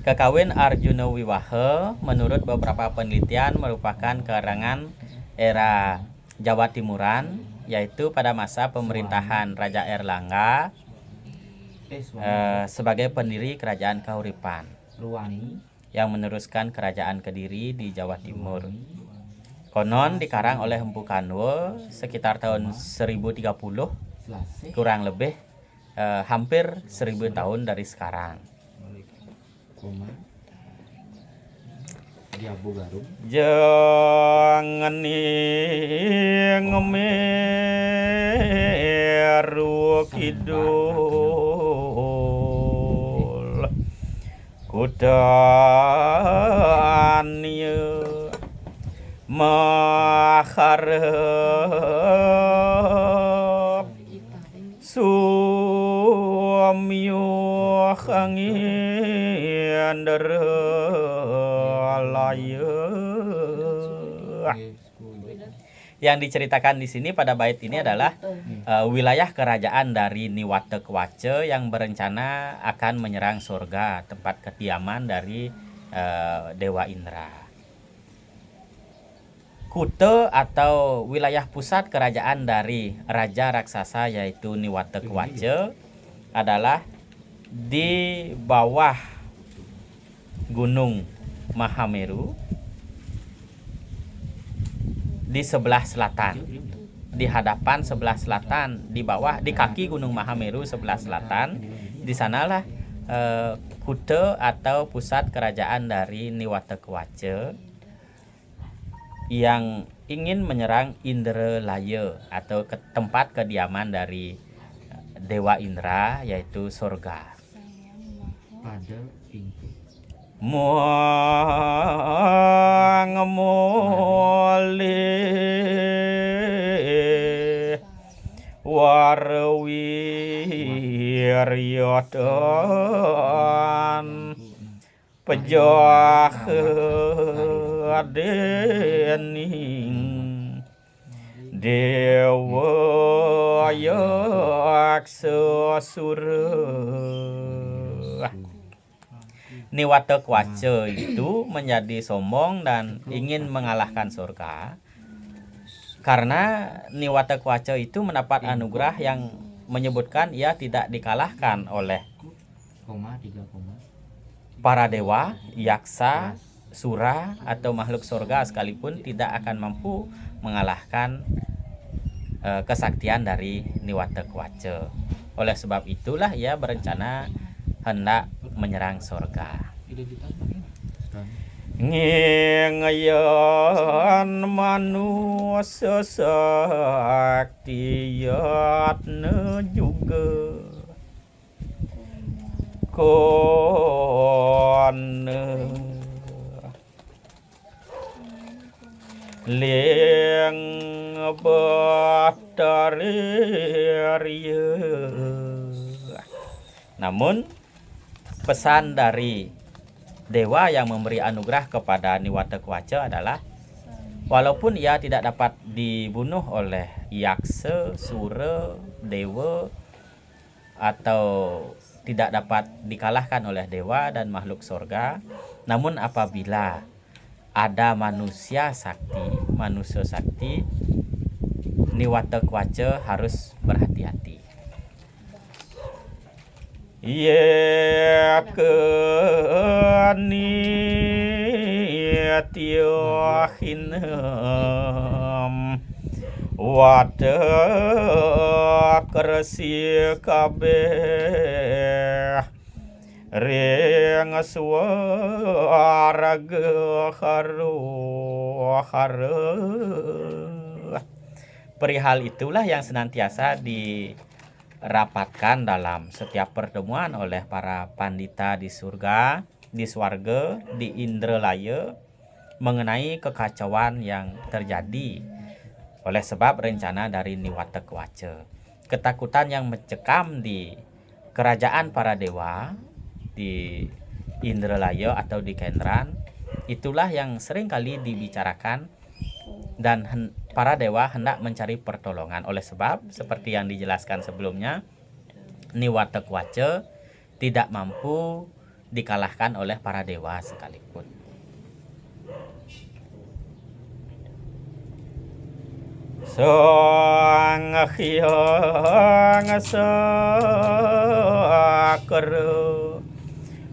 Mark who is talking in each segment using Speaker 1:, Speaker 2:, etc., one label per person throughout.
Speaker 1: Kakawin Arjuna Wiwaha menurut beberapa penelitian merupakan karangan era Jawa Timuran, yaitu pada masa pemerintahan Raja Erlangga sebagai pendiri kerajaan Kahuripan yang meneruskan kerajaan Kediri di Jawa Timur. Konon dikarang oleh Empu Kanwo sekitar tahun 1030, kurang lebih hampir 1000 tahun dari sekarang. Jangan ngemeru kidul kudanya maharep sumyu angin deralaya. Yang diceritakan di sini pada bait ini adalah wilayah kerajaan dari Niwata Kewace yang berencana akan menyerang surga, tempat kediaman dari Dewa Indra. Kute atau wilayah pusat kerajaan dari Raja Raksasa yaitu Niwata Kewace adalah di bawah Gunung Mahameru di sebelah selatan, di hadapan sebelah selatan, di bawah, di kaki Gunung Mahameru sebelah selatan. Di sanalah Kute atau pusat kerajaan dari Niwata Kewace yang ingin menyerang Indralaya atau ke tempat kediaman dari Dewa Indra yaitu surga. Muang moleh warwiryodan pejah dening dewa yaksa sura. Niwata Kewace itu menjadi sombong dan ingin mengalahkan surga karena Niwata Kewace itu mendapat anugerah yang menyebutkan ia tidak dikalahkan oleh para dewa, yaksa, sura atau makhluk surga sekalipun tidak akan mampu mengalahkan kesaktian dari Niwata Kewace. Oleh sebab itulah ia berencana hendak menyerang surga. Ngengayan manusia saktiyatna juga kone liang batariya. Namun pesan dari dewa yang memberi anugerah kepada Niwata Kewace adalah walaupun ia tidak dapat dibunuh oleh yaksa, sura, dewa atau tidak dapat dikalahkan oleh dewa dan makhluk surga, namun apabila ada manusia sakti, Niwata Kewace harus berhati-hati. Tiyohinam wadah kersi kabeh ring suara geharu. Perihal itulah yang senantiasa dirapatkan dalam setiap pertemuan oleh para pandita di surga, di swarga, di Indralaya mengenai kekacauan yang terjadi oleh sebab rencana dari Niwata Kewace. Ketakutan yang mencekam di kerajaan para dewa di Indralaya atau di Kendran, itulah yang sering kali dibicarakan dan para dewa hendak mencari pertolongan. Oleh sebab seperti yang dijelaskan sebelumnya, Niwata Kewace tidak mampu dikalahkan oleh para dewa sekalipun. Sang hyang sakara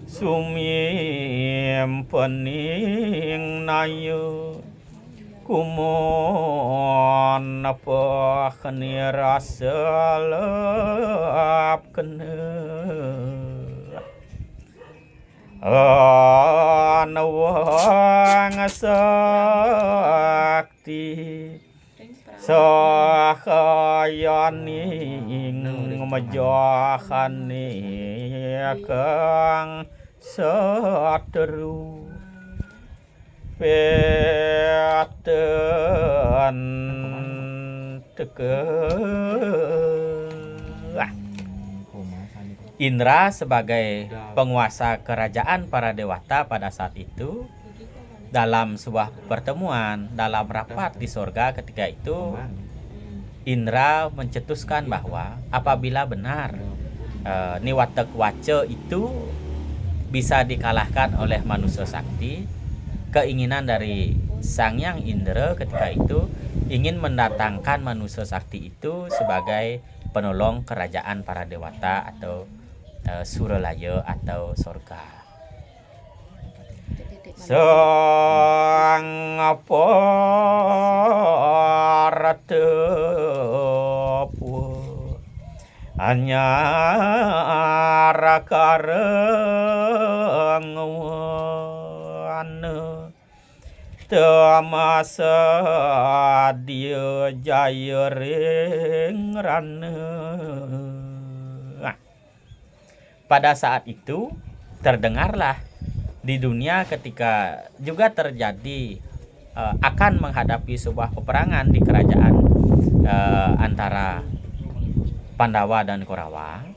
Speaker 1: sumimpening nayu kumon apa keni rasa lap kena anawang sakti sahayaning majahani kang sateru peten teke. Indra sebagai penguasa kerajaan para dewata pada saat itu, dalam sebuah pertemuan, dalam rapat di surga ketika itu, Indra mencetuskan bahwa apabila benar Niwatak Waca itu bisa dikalahkan oleh manusia sakti, keinginan dari Sang Hyang Indra ketika itu ingin mendatangkan manusia sakti itu sebagai penolong kerajaan para dewata atau Suralaya atau surga. Sang paratepu anyara karengawana tamasa dia jaya ring rana. Pada saat itu terdengarlah di dunia ketika juga terjadi akan menghadapi sebuah peperangan di kerajaan antara Pandawa dan Korawa.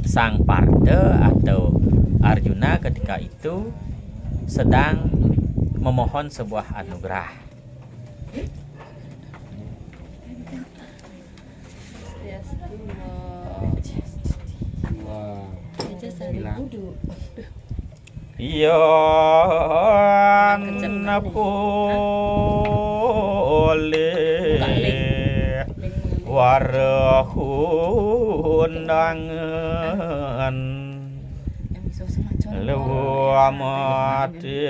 Speaker 1: Sang Partha atau Arjuna ketika itu sedang memohon sebuah anugerah. Yan napole warahundangan lewamate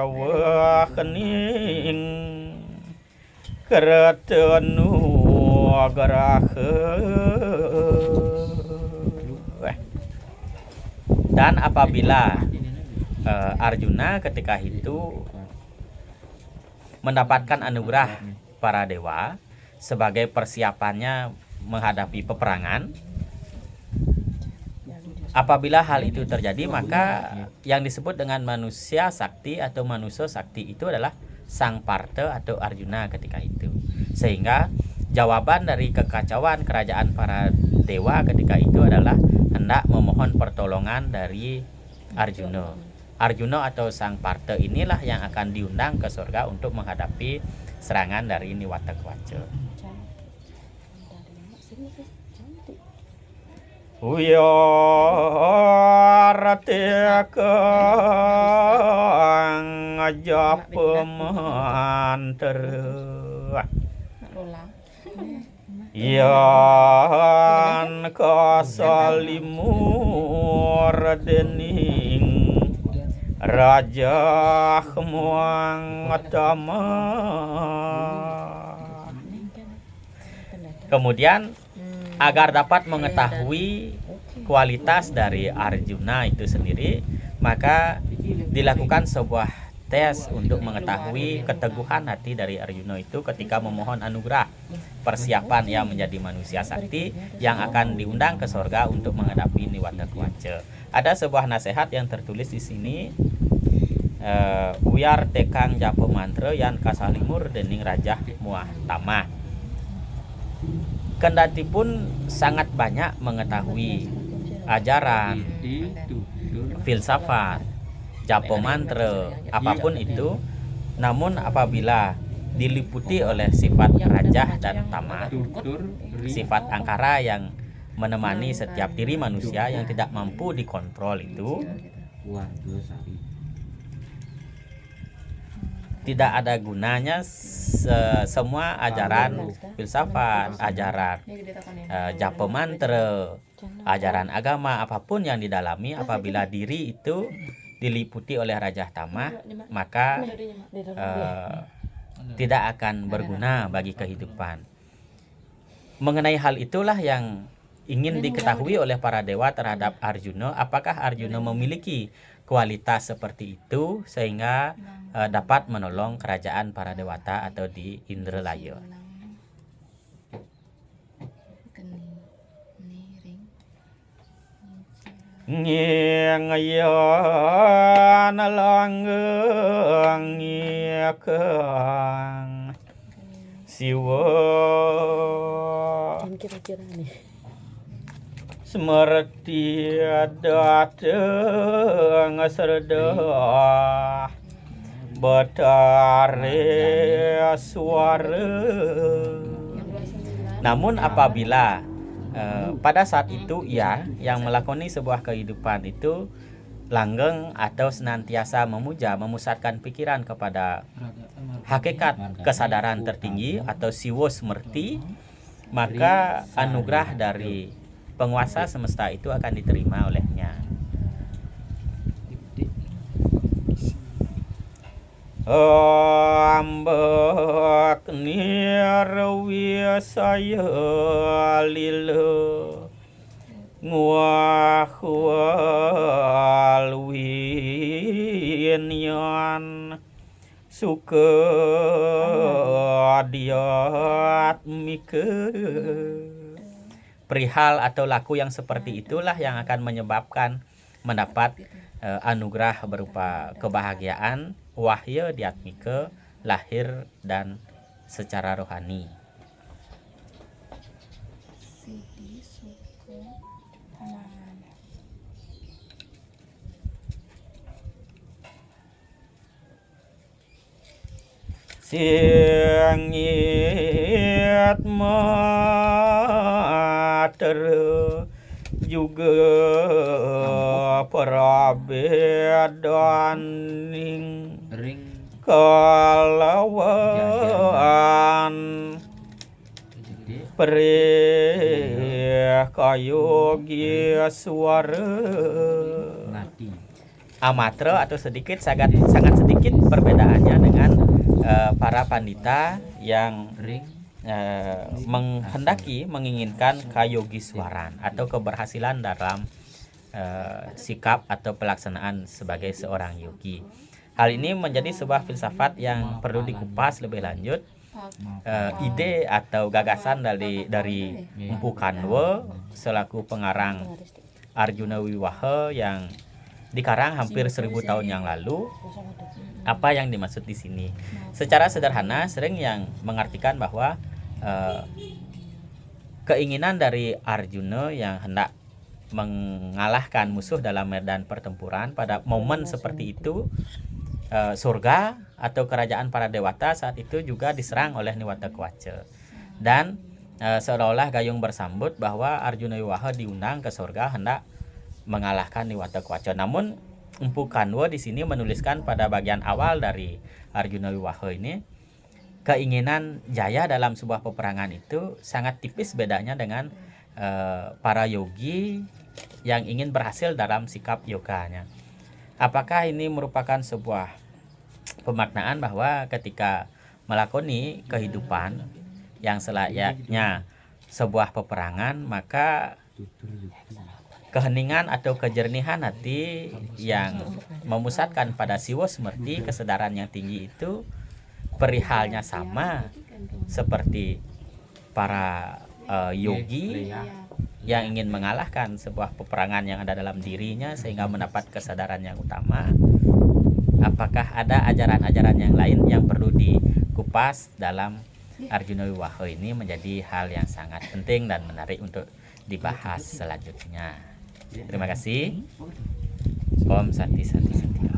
Speaker 1: wakening keretenu agarahe. Dan apabila Arjuna ketika itu mendapatkan anugerah para dewa sebagai persiapannya menghadapi peperangan, apabila hal itu terjadi maka yang disebut dengan manusia sakti atau manusia sakti itu adalah Sang Partha atau Arjuna ketika itu. Sehingga jawaban dari kekacauan kerajaan para dewa ketika itu adalah hendak memohon pertolongan dari Arjuna. Arjuna atau Sang Partha inilah yang akan diundang ke surga untuk menghadapi serangan dari Niwatak Waca. Uyaratekang ajap mantra yan kasalimur dening Raja Muang Atama. Kemudian agar dapat mengetahui kualitas dari Arjuna itu sendiri, maka dilakukan sebuah tes untuk mengetahui keteguhan hati dari Arjuna itu ketika memohon anugerah persiapan yang menjadi manusia sakti yang akan diundang ke surga untuk menghadapi Niwatak Waca. Ada sebuah nasihat yang tertulis di sini, Uyar tekang japa mantra yan kasalimur dening Raja Muahtama. Kendati pun sangat banyak mengetahui ajaran, filsafat, japa mantra, apapun itu, namun apabila diliputi oleh sifat rajah dan tamah, sifat angkara yang menemani setiap diri manusia yang tidak mampu dikontrol itu. Tidak ada gunanya semua ajaran filsafat, ajaran japa mantra, ajaran agama apapun yang didalami apabila diri itu diliputi oleh Rajah Tamah, maka tidak akan berguna bagi kehidupan. Mengenai hal itulah yang ingin diketahui oleh para dewa terhadap Arjuna, apakah Arjuna memiliki kualitas seperti itu sehingga dapat menolong kerajaan para dewata atau di Indralaya. Ngiang langgeng ngikang siwa
Speaker 2: kira-kira nih
Speaker 1: semerti dateng serdah betare suara. Namun apabila pada saat itu ia yang melakoni sebuah kehidupan itu langgeng atau senantiasa memuja, memusatkan pikiran kepada hakikat kesadaran tertinggi atau siwa semerti, maka anugerah dari penguasa semesta itu akan diterima olehnya. Ambak nirwisaya lila nguahwal winyan suka diat mika. Perihal atau laku yang seperti itulah yang akan menyebabkan mendapat anugerah berupa kebahagiaan wahya diatmika, lahir dan secara rohani. Singit mater juga prabedaning kalawan perih kayogi suara amatra atau sedikit sangat sedikit perbedaannya dengan para pandita yang menginginkan kayogiswaran atau keberhasilan dalam sikap atau pelaksanaan sebagai seorang yogi. Hal ini menjadi sebuah filsafat yang perlu dikupas lebih lanjut. Ide atau gagasan dari Empu Kanwa selaku pengarang Arjuna Wiwaha yang dikarang hampir 1000 tahun yang lalu. Apa yang dimaksud di sini? Secara sederhana sering yang mengartikan bahwa keinginan dari Arjuna yang hendak mengalahkan musuh dalam medan pertempuran pada momen seperti itu, surga atau kerajaan para dewata saat itu juga diserang oleh Niwata Kwaca, dan seolah-olah gayung bersambut bahwa Arjuna Wiwaha diundang ke surga hendak mengalahkan Niwata Kwaca. Namun Empu Kanwa di sini menuliskan pada bagian awal dari Arjuna Wiwaha ini, keinginan jaya dalam sebuah peperangan itu sangat tipis bedanya dengan para yogi yang ingin berhasil dalam sikap yoganya. Apakah ini merupakan sebuah pemaknaan bahwa ketika melakoni kehidupan yang selayaknya sebuah peperangan, maka keheningan atau kejernihan hati yang memusatkan pada siwa semerti, kesadaran yang tinggi itu perihalnya sama seperti para yogi yang ingin mengalahkan sebuah peperangan yang ada dalam dirinya sehingga mendapat kesadaran yang utama. Apakah ada ajaran-ajaran yang lain yang perlu dikupas dalam Arjuna Wiwaha ini menjadi hal yang sangat penting dan menarik untuk dibahas selanjutnya. Terima kasih. Om Santi Santi Santi.